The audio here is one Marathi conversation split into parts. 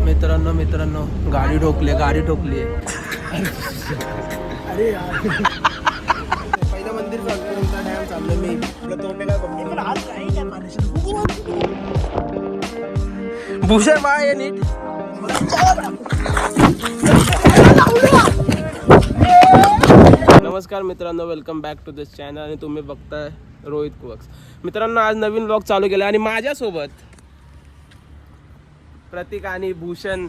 मित्रांनो गाडी ठोकली अरे यार पहिलं मंदिर चालतो डॅम चाललो मी तोंडे काय बघतो आज काही काय भूषण बाय आहे नीट. नमस्कार मित्रांनो, welcome back to this channel आणि तुम्ही बघताय रोहित कुवक्स. मित्रांनो, आज नवीन व्लॉग चालू केला आणि माझ्यासोबत प्रतीक आणि भूषण.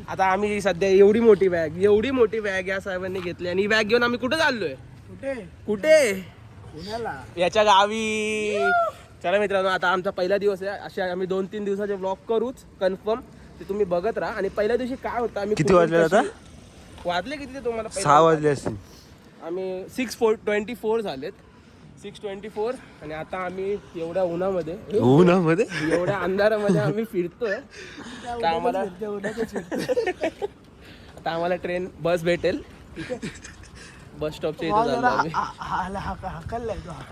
आता आम्ही सध्या एवढी मोठी बॅग या साहेबांनी घेतली आणि ही बॅग घेऊन आम्ही कुठे चाललोय? कुठे पुण्याला, याच्या गावी. चला मित्रांनो, आता आमचा पहिला दिवस आहे. असे आम्ही 2-3 दिवसाचे व्लॉग करूच कन्फर्म, ते तुम्ही बघत राहा. आणि पहिल्या दिवशी काय होतं, आम्ही किती वाजले आता? वाजले किती ते तुम्हाला? 6 वाजले असतील. आम्ही 6:24 झालेत, 6:24. आणि आता आम्ही एवढ्या उन्हामध्ये एवढ्या अंधारामध्ये आम्ही फिरतोय. आता आम्हाला ट्रेन बस भेटेल, बस स्टॉपच्या इथे झालो आम्ही.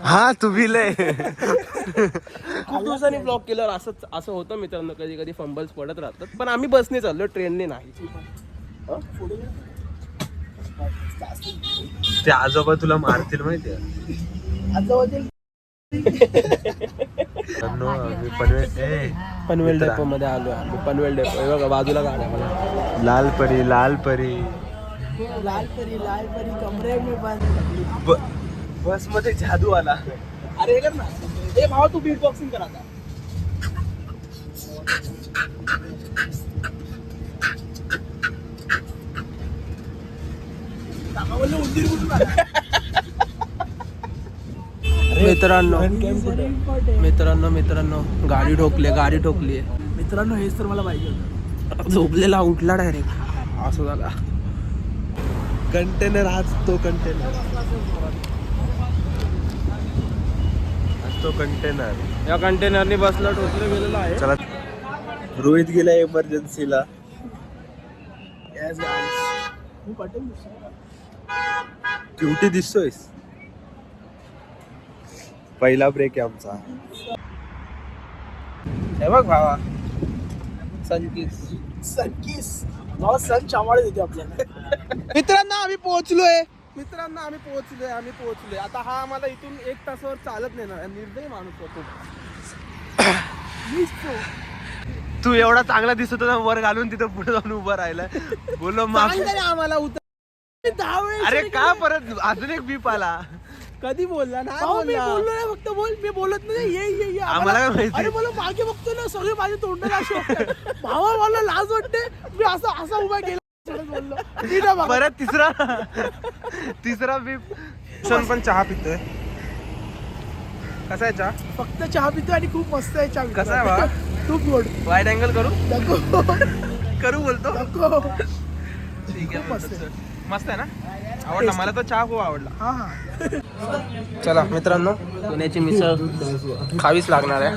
हा तुम्ही लय खूप दिवसांनी ब्लॉग केल्यावर असं होतं मित्रांनो, कधी कधी फंबल्स पडत राहतात. पण आम्ही बसने चाललो, ट्रेनने नाही. ते आजोबा तुला मारतील माहितीये. पनवेल डेपो मध्ये आलो आम्ही. पनवेल डेपो हे बघा, बाजूला गाड्या मला. लाल परी कमरे में बंद. बस मध्ये जादू आला. अरे हे कर ना, ए भावा तू बीट बॉक्सिंग कर आता. मित्रांनो गाडी ठोकली. मित्रांनो, हेच तर मला पाहिजे होतं. झोपलेला उठला डायरेक्ट, असं झाला. कंटेनर तो कंटेनर या कंटेनरने बसला, ठोकलं गेलेला आहे. चला, रोहित गेला इमर्जन्सीला. क्युटी दिसतोयस. पहिला ब्रेक आहे आमचा. हे बघ भावा, सनकिस सण चांवाळे देते आपल्याला. मित्रांनो आम्ही पोहोचलोय. आता हा आम्हाला इथून 1 तासावर चालत नेणार. निर्दयी माणूस होतो. तू एवढा चांगला दिसत होता, वर घालून तिथं पुढे जाऊन उभा राहिला. बोलो आम्हाला अरे का परत अजून एक बीप आला? कधी बोलला ना? मी बोललो नाही, फक्त बोल. मी बोलत नाही. ये आम्हाला काय माहिती? अरे मला मागे बघतो ना, सगळे माझ्या तोंडाला असे वाटतं. भावा मला लाज वाटते. मी असा उभा केला बोललो. परत तिसरा बीप. सण पण चहा पितोय. कसा आहे चहा? फक्त चहा पितोय आणि खूप मस्त आहे चहा. कसा आहे बा? खूप गोड. वाईड अँगल करू बोलतो. नको. ठीक आहे, मस्त आहे ना? आवडला मला तर चहा खूप आवडला. हा. चला मित्रांनो, पुण्याची मिसळ खावीच लागणार आहे.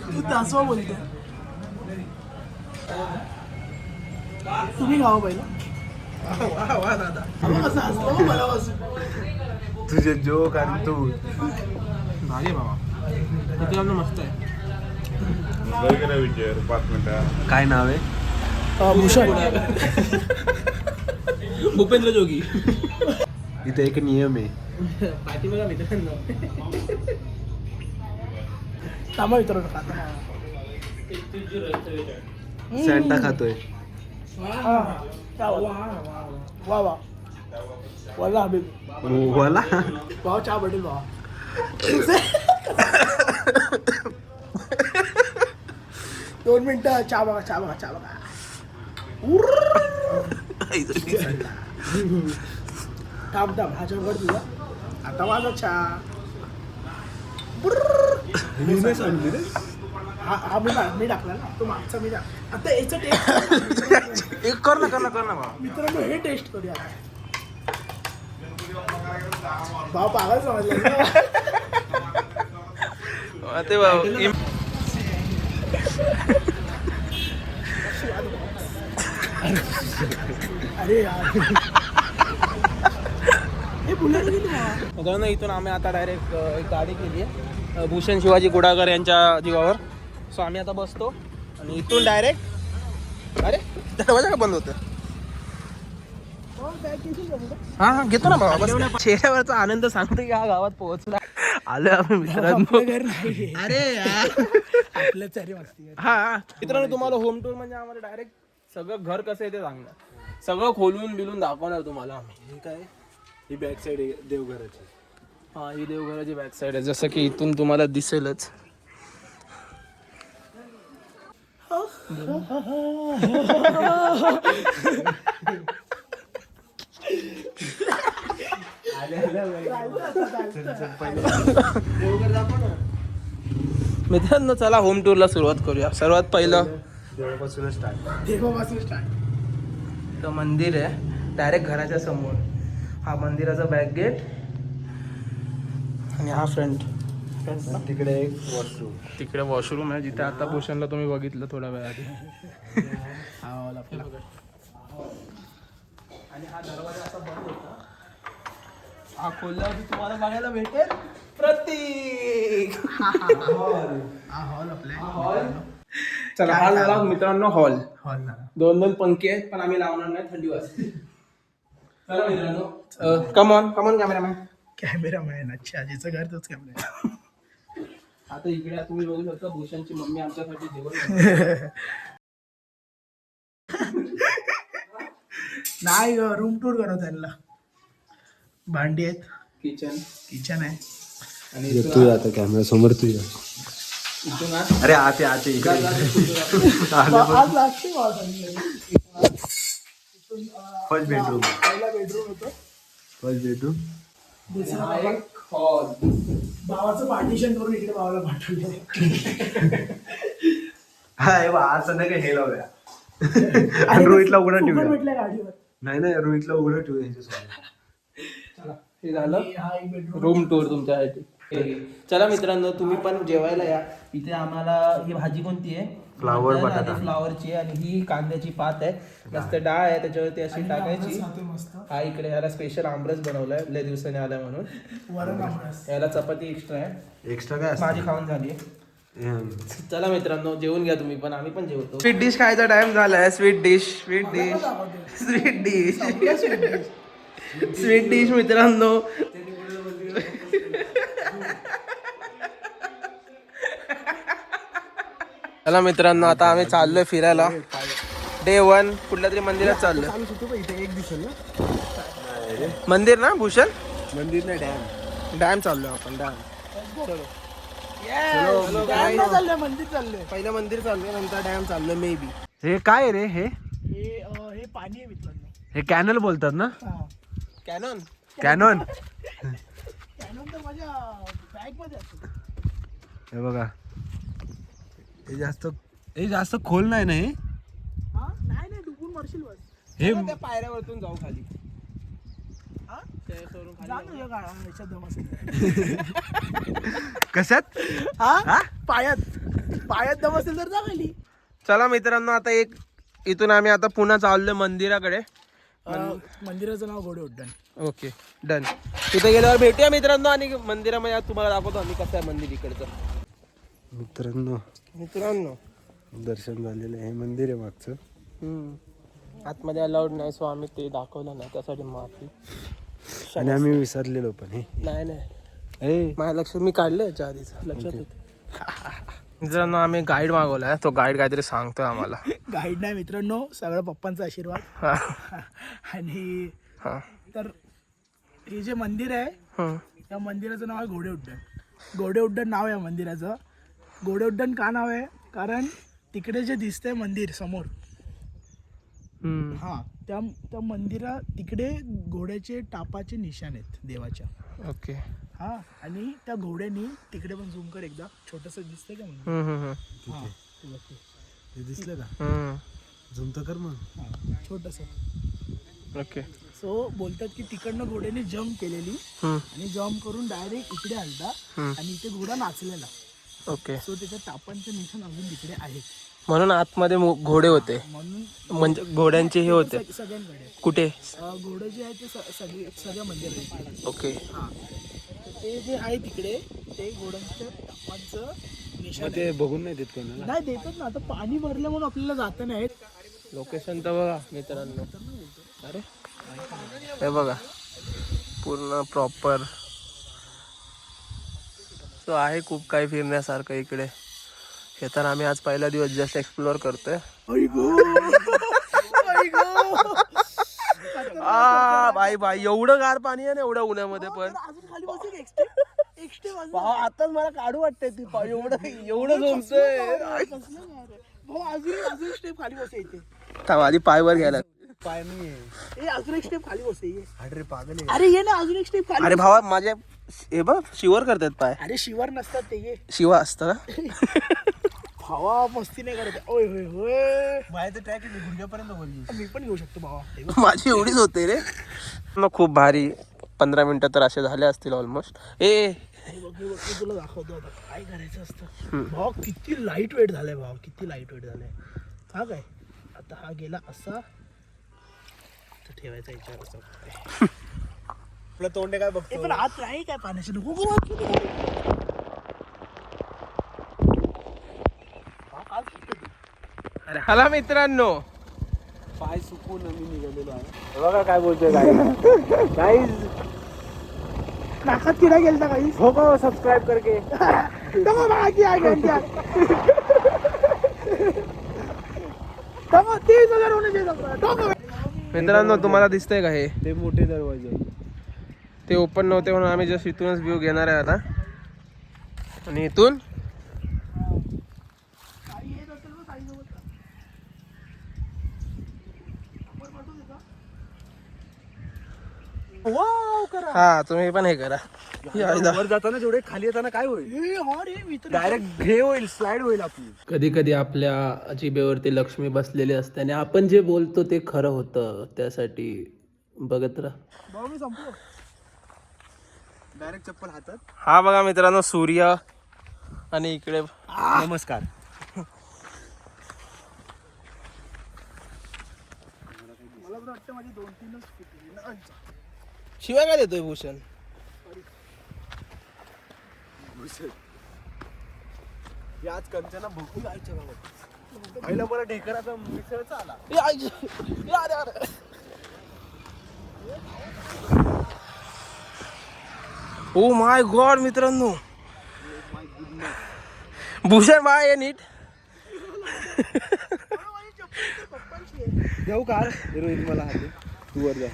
तू तासवा बोलते. तुम्ही खावा पहिला. असं असतं मला तुझे जोक आणि तू भारी बाबा. मित्रांनो मस्त आहे. काय नाव आहे? भूषण. भूपेंद्र जोगी. इथे एक नियम आहे. पाठी बघा मित्रांनो. थांबा मित्रांनो, खाता. सँटा खातोय. वा वाला हबीब. वाला भाव चहा पटेल भावा. 2 मिनिटं चहा बघा. थांब ह्याच्या वर तुझा. आता माझा चहा. हा मी टाकला ना, तो मागचा मी टाक. आता याचं टेस्ट एक कर ना बाबा. मित्रांनो, हे टेस्ट करूया आता. भाव पागल समजला. ते बाबा अरे यार, हे बुलेट गेली. मित्रांनो, इथून आम्ही आता डायरेक्ट एक गाडी केली आहे. भूषण शिवाजी कुडाळकर यांच्या जीवावर. सो आम्ही आता बसतो आणि इथून डायरेक्ट अरे दरवाजा का बंद होतं. हा घेतो ना बाबा. बस चेहऱ्यावरचा आनंद सांगतो की हा गावात पोहोचला. आलो आम्ही मित्रांनो. अरे आपल्याच अरे मस्ती. हा मित्रांनो तुम्हाला होम टूर म्हणजे आम्हाला डायरेक्ट सगळं घर कसं आहे ते सांगणार. सगळं खोलून बिलून दाखवणार तुम्हाला आम्ही. हे काय ही बॅक साईड आहे देवघराची. हा ही देवघराची बॅक साईड आहे जसं की इथून तुम्हाला दिसेलच. मित्रांनो चला होम टूरला सुरुवात करूया. सर्वात पहिलं देवापासून स्टार्ट. तर मंदिर आहे डायरेक्ट घराच्या समोर. हा मंदिराचा बॅक गेट आणि हा फ्रंट. तिकडे एक वॉशरूम. तिकडे वॉशरूम आहे जिथे आता भूषणला तुम्ही बघितलं थोड्या वेळा आधी. आणि हा दरवाजा असा बंद होता. हा खोलल्यावरती तुम्हाला बघायला भेटेल प्रतीक. हॉल आपले. चला हा झाला मित्रांनो हॉल. हॉल ना. 2 पंखे आहेत पण आम्ही लावणार नाही थंडी वाजते. चला मित्रांनो कमॉन कॅमेरामॅन. कॅमेरामॅन. अच्छा जिचं घर तोच कॅमेरा. आता इकडे तुम्ही बघू शकता भूषणची मम्मी आमच्यासाठी जेवण. नाही रूम टूर करत त्यांना. भांडी आहेत. किचन आहे. आणि तू आता कॅमेरा समोर तू या. इथून आज अरे आते इकडे आज लागते फर्स्ट बेडरूम. पहिला बेडरूम होतो. First bedroom. दुसरा हा एक हॉल. भावाचं पार्टिशन करून इकडे भावाला पाठवलं. हा हे बघ आज संध्याकाळी हे लावूया. आणि रोहितला उघडा ठेवूया. भेटल्या गाडीवर. नाही रोहितला उघडा ठेवूया यांच्यासोबत. चला हे झालं हा एक बेडरूम. रूम टूर तुमच्यासाठी. चला मित्रांनो तुम्ही पण जेवायला या. इथे आम्हाला ही भाजी कोणती आहे. फ्लावर मटण बटाटा. आणि फ्लावरची आहे आणि ही कांद्याची पात आहे. मस्त डाळ आहे त्याच्यावरती अशी टाकायची. मस्त. हा इकडे ह्याला स्पेशल आमरस बनवलाय लय दिवसाने आलाय म्हणून. वरण आमरस. याला चपाती एक्स्ट्रा आहे. एक्स्ट्रा काय माझी खाऊन झाली. असतं? चला मित्रांनो जेवून घ्या तुम्ही पण आम्ही पण जेवतो. स्वीट डिश खायचा टाइम झालाय. स्वीट डिश मित्रांनो. चला मित्रांनो आता आम्ही चाललोय फिरायला. डे 1 कुठल्या तरी मंदिरात चाललोय. इथे एक दिसेल ना मंदिर ना भूषण. मंदिर नाही डॅम. डॅम चाललोय आपण. डॅम चाललंय मंदिर चाललंय. पहिलं मंदिर चाललोय नंतर डॅम चाललोय मे बी. हे काय रे हे हे पाणी आहे मित्रांनो. हे कॅनल बोलतात ना. कॅनॉन. कॅनॉन. त्यानंतर माझ्या बॅग मध्ये असतो. हे बघा हे जास्त खोल नाही ना हे. हा नाही डुबून मरशील बस. हे त्या पायऱ्यावरतून जाऊ खाली. हा? सोडून जा खाली ना ह्याच्यात दम असेल. कशात. हा पायात दम असेल तर जा खाली. चला मित्रांनो आता इथून आम्ही आता पुन्हा चाललोय मंदिराकडे. मंदिराचं नाव घोडे उड्डाण. Okay done. तिथे गेल्यावर भेटूया मित्रांनो आणि मंदिरामध्ये तुम्हाला दाखवतो आम्ही कसं आहे मंदिर इकडचं. मित्रांनो दर्शन झालेलं आहे. मंदिर आहे मागचं. आतमध्ये अलाउड नाही सो आम्ही ते दाखवलं नाही त्यासाठी माफी. आणि आम्ही विसरलेलो पण हे. नाही माझ्या लक्षात मी काढलं याच्या आधीच लक्षात होतं. मित्रांनो आम्ही गाईड मागवलाय. तो गाईड काहीतरी सांगतोय आम्हाला. गाईड नाही मित्रांनो सगळं पप्पांचा आशीर्वाद. आणि तर हे जे मंदिर आहे या मंदिराचं नाव आहे घोडे उड्डाण. घोडे उड्डाण नाव आहे मंदिराचं. घोडे उड्डाण का नाव आहे कारण तिकडे जे दिसतंय मंदिर समोर हा त्या मंदिरा तिकडे घोड्याचे टापाचे निशाण आहेत देवाच्या. ओके हा आणि त्या घोड्यानी तिकडे पण झूम कर एकदा. छोटस दिसतंय का मंदिर. हा ते दिसलं का. झूम तर कर मग. छोटस. ओके सो बोलतात की तिकडनं घोड्याने जम्प केलेली आणि जम्प करून डायरेक्ट इकडे आलता आणि इथे घोडा नाचलेला. ओके सो त्याच्या टापांचे निशाण अजून तिकडे आहेत. म्हणून आतमध्ये घोडे होते. म्हणून म्हणजे घोड्यांचे हे होते सगळ्यांकडे कुठे. घोडे जे आहेत ते सगळ्या मंदिरात. ओके ते जे आहे तिकडे ते घोड्यांच्या टापांचं निशाण आहे. ते बघून नाही देत कोणाला. नाही देतात ना, आता पाणी भरलं म्हणून आपल्याला जाता नाही येत. लोकेशन तर बघा मित्रांनो. अरे हे बघा पूर्ण प्रॉपर. सो आहे खूप काही फिरण्यासारखं इकडे. हे तर आम्ही आज पहिला दिवस जस्ट एक्सप्लोअर करतोय. बाई बाई एवढं गार पाणी आहे ना एवढ्या उन्हामध्ये पण. अजून खाली बसू का? एक्स्ट्रीम आताच मला काढू वाटतंय ती एवढं एवढं जमतंय. भाऊ अजून स्टेप खाली बसे इथे. माझी पायवर घ्यायला. पाय नाही अजून एक स्टेप खाली बसे. अरे पागल अरे ये ना अजून एक स्टेप खाली. अरे भावा माझे हे बघ शिवर करतात पाय. अरे शिवर नसतात ते ये. शिवा असतं का? भावा मस्ती नाही करत. ओय होय होय. माझ्या ट्रॅक गुडघ्यापर्यंत बोलली. मी पण घेऊ शकतो भावा. माझी एवढीच होते रे. मग खूप भारी 15 मिनिटं तर असे झाले असतील ऑलमोस्ट. बघ तुला दाखवतो आता काय करायचं असतं. भाव किती लाईट वेट झालाय. भाव किती लाईट वेट झालाय. हा काय आता हा गेला असा तर ठेवायचा विचार असा. आपलं तोंड काय बघतो. पण आत नाही काय पाण्याची नको. अरे हला मित्रांनो पाय सुकून आम्ही निघालेलो आहे. बघा काय बोलतोय गाईज. नाकात किडा गेलता काही. हो का सबस्क्राईब करके. मित्रांनो तुम्हाला दिसतंय का हे ते मोठे दरवाजे ते ओपन नव्हते म्हणून आम्ही जस्ट इथूनच व्ह्यू घेणार आहे आता. आणि इथून हा तुम्ही पण हे करा. वर जाताना जेवढे खाली येताना काय होईल. डायरेक्ट हे होईल स्लाइड होईल आपली. कधी कधी आपल्या जिभेवरती लक्ष्मी बसलेली असते आणि आपण जे बोलतो ते खरं होतं. त्यासाठी बघत राहा. मी संपलो. डायरेक्ट चप्पल हातात. हा बघा मित्रांनो सूर्य आणि इकडे नमस्कार. मला वाटतं माझी 2-3च फुटली. शिवाय काय देतोय भूषण. आज कंचना भोकू जायचं बाबा. पहिला मला ढेकराचा मिसळचा आला. ओ माय गॉड मित्रांनो. भूषण बाय आहे नीट. जाऊ का रोहित मला हाते तू वर जा.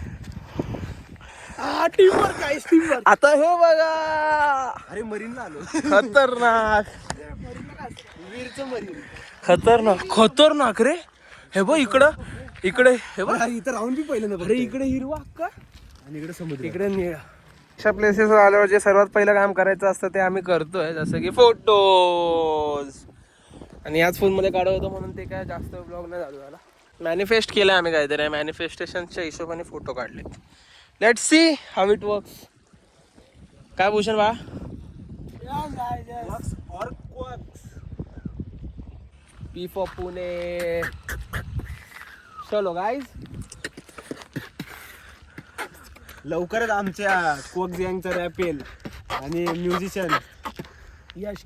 टीमवर्क काय टीमवर्क. आता हे बघा अरे मरीनला आलो. खतरनाक वीरचं मरीन. खतरनाक रे. हे बघ इकडे हे बघ. इथं राहून बी पहिलं ना. अरे इकडे हिरवा का आणि इकडे समुद्र. इकडे निळा. अशा प्लेसेस आल्यावर जे सर्वात पहिलं काम करायचं असतं ते आम्ही करतोय. जसं की फोटोज. आणि याच फोनमध्ये काढत होतो म्हणून ते काय जास्त ब्लॉग नाही झालो. झाला मॅनिफेस्ट केलं आम्ही काहीतरी. मॅनिफेस्टेशनच्या हिशोबाने फोटो काढले. Let's see how it works. काय भूषण बा. P for Pune. चलो गाईज. लवकरच आमच्या कोक गँगचा रॅप येईल. आणि म्युझिशियन यश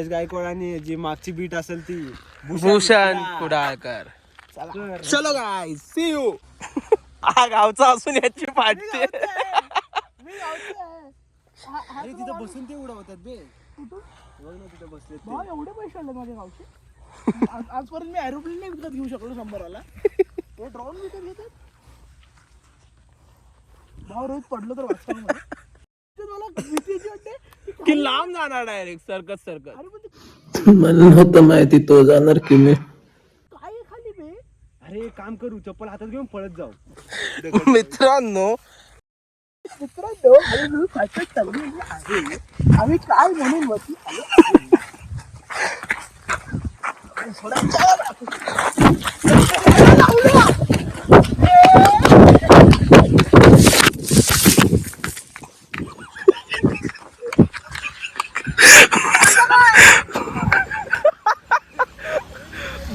गायकवाड आणि जी मागची बीट असेल ती भूषण कुडाळकर. चलो गाईज सी यू. हा गावचा असून याची पाठते. अरे तिथं बसून ते उडवतात बे. बघ ना तिथं बसले. एवढे पैसे आले माझ्या गावचे. आजपर्यंत मी एरोप्लेन नाही विकत घेऊ शकलो 100ला. तो ड्रोन विकत घेतात. भाव रोज पडलो तर वाचतो. मला भीतीची वाटते की लांब जाणार डायरेक्ट सर्कस. अरे मला नव्हतं माहिती तो जाणार की मी. काय खाली बे. अरे काम करू चप्पल हातात घेऊन पळत जाऊ. मित्रांनो अरे मी फाटक चालली आहे. आम्ही काय म्हणून वरती आलो.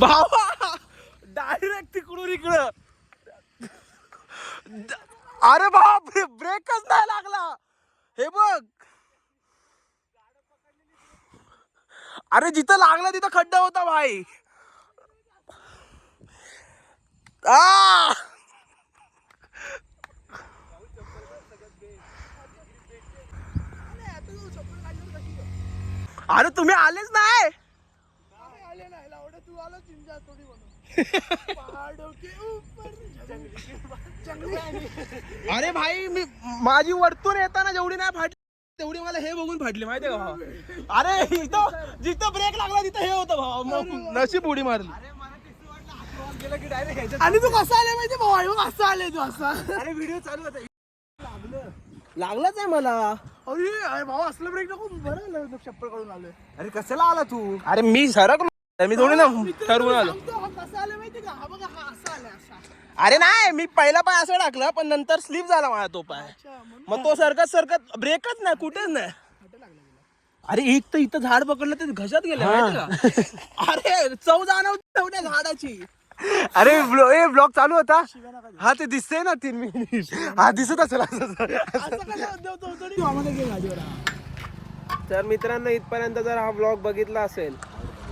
भावा डायरेक्ट तिकडून इकडं. अरे बाप ब्रेकच नाही लागला. हे बघ अरे जिथं लागला तिथं खड्डा होता भाई. आ अरे तुम्ही आलेच नाही. अरे भाई मी माझी वरतून येताना जेवढी नाही फाटली तेवढी मला हे बघून फाटली माहितीये का भावा. अरे इथं जिथं ब्रेक लागला तिथं हे होतं भावा. मग नशीब उडी मारली. आणि तू कसा आले माहिती भाऊ असा आले तू असा. अरे व्हिडिओ चालू होता. लागलाच आहे मला. अरे भाऊ असलं ब्रेक नको. बरं चप्पल काढून आलोय. अरे कशाला आला तू? अरे मी सरकलो. मी थोडी ना ठरवून आलो. कसा आलं माहिती का? हा बघा हा असा आलाय असा. अरे नाही मी पहिला पाय असं टाकला पण नंतर स्लिप झाला माझा तो पाय. मग तो सरकत सरकत ब्रेकच नाही कुठेच नाही. अरे एक तर इथं झाड पकडलं ते घशात गेलं माहिती का? अरे चव जाणवते त्या झाडाची. अरे ब्लॉग चालू होता. हा ते दिसतंय ना 3 मिनिट. हा दिसत असेल असं. तर मित्रांनो इथपर्यंत जर हा ब्लॉग बघितला असेल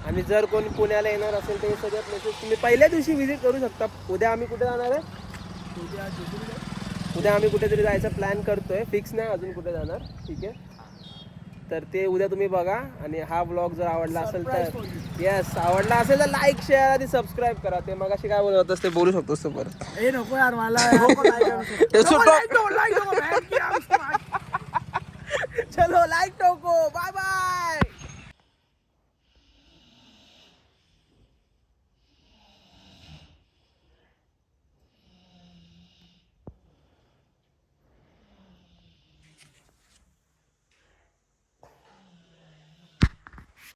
आणि जर कोणी पुण्याला येणार असेल तर हे सगळं प्लेसेस तुम्ही पहिल्या दिवशी व्हिजिट करू शकता. उद्या आम्ही कुठे जाणार आहे? उद्या आम्ही कुठेतरी जायचा प्लॅन करतोय. फिक्स नाही अजून कुठे जाणार. ठीक आहे तर ते उद्या तुम्ही बघा. आणि हा ब्लॉग जर आवडला असेल तर येस आवडला असेल तर लाईक शेअर आणि सबस्क्राईब करा. ते मगाशी काय बोलत होतस ते बोलू शकतोस तो परत. हे नको यार मला. चलो लाईक टोको. Bye bye.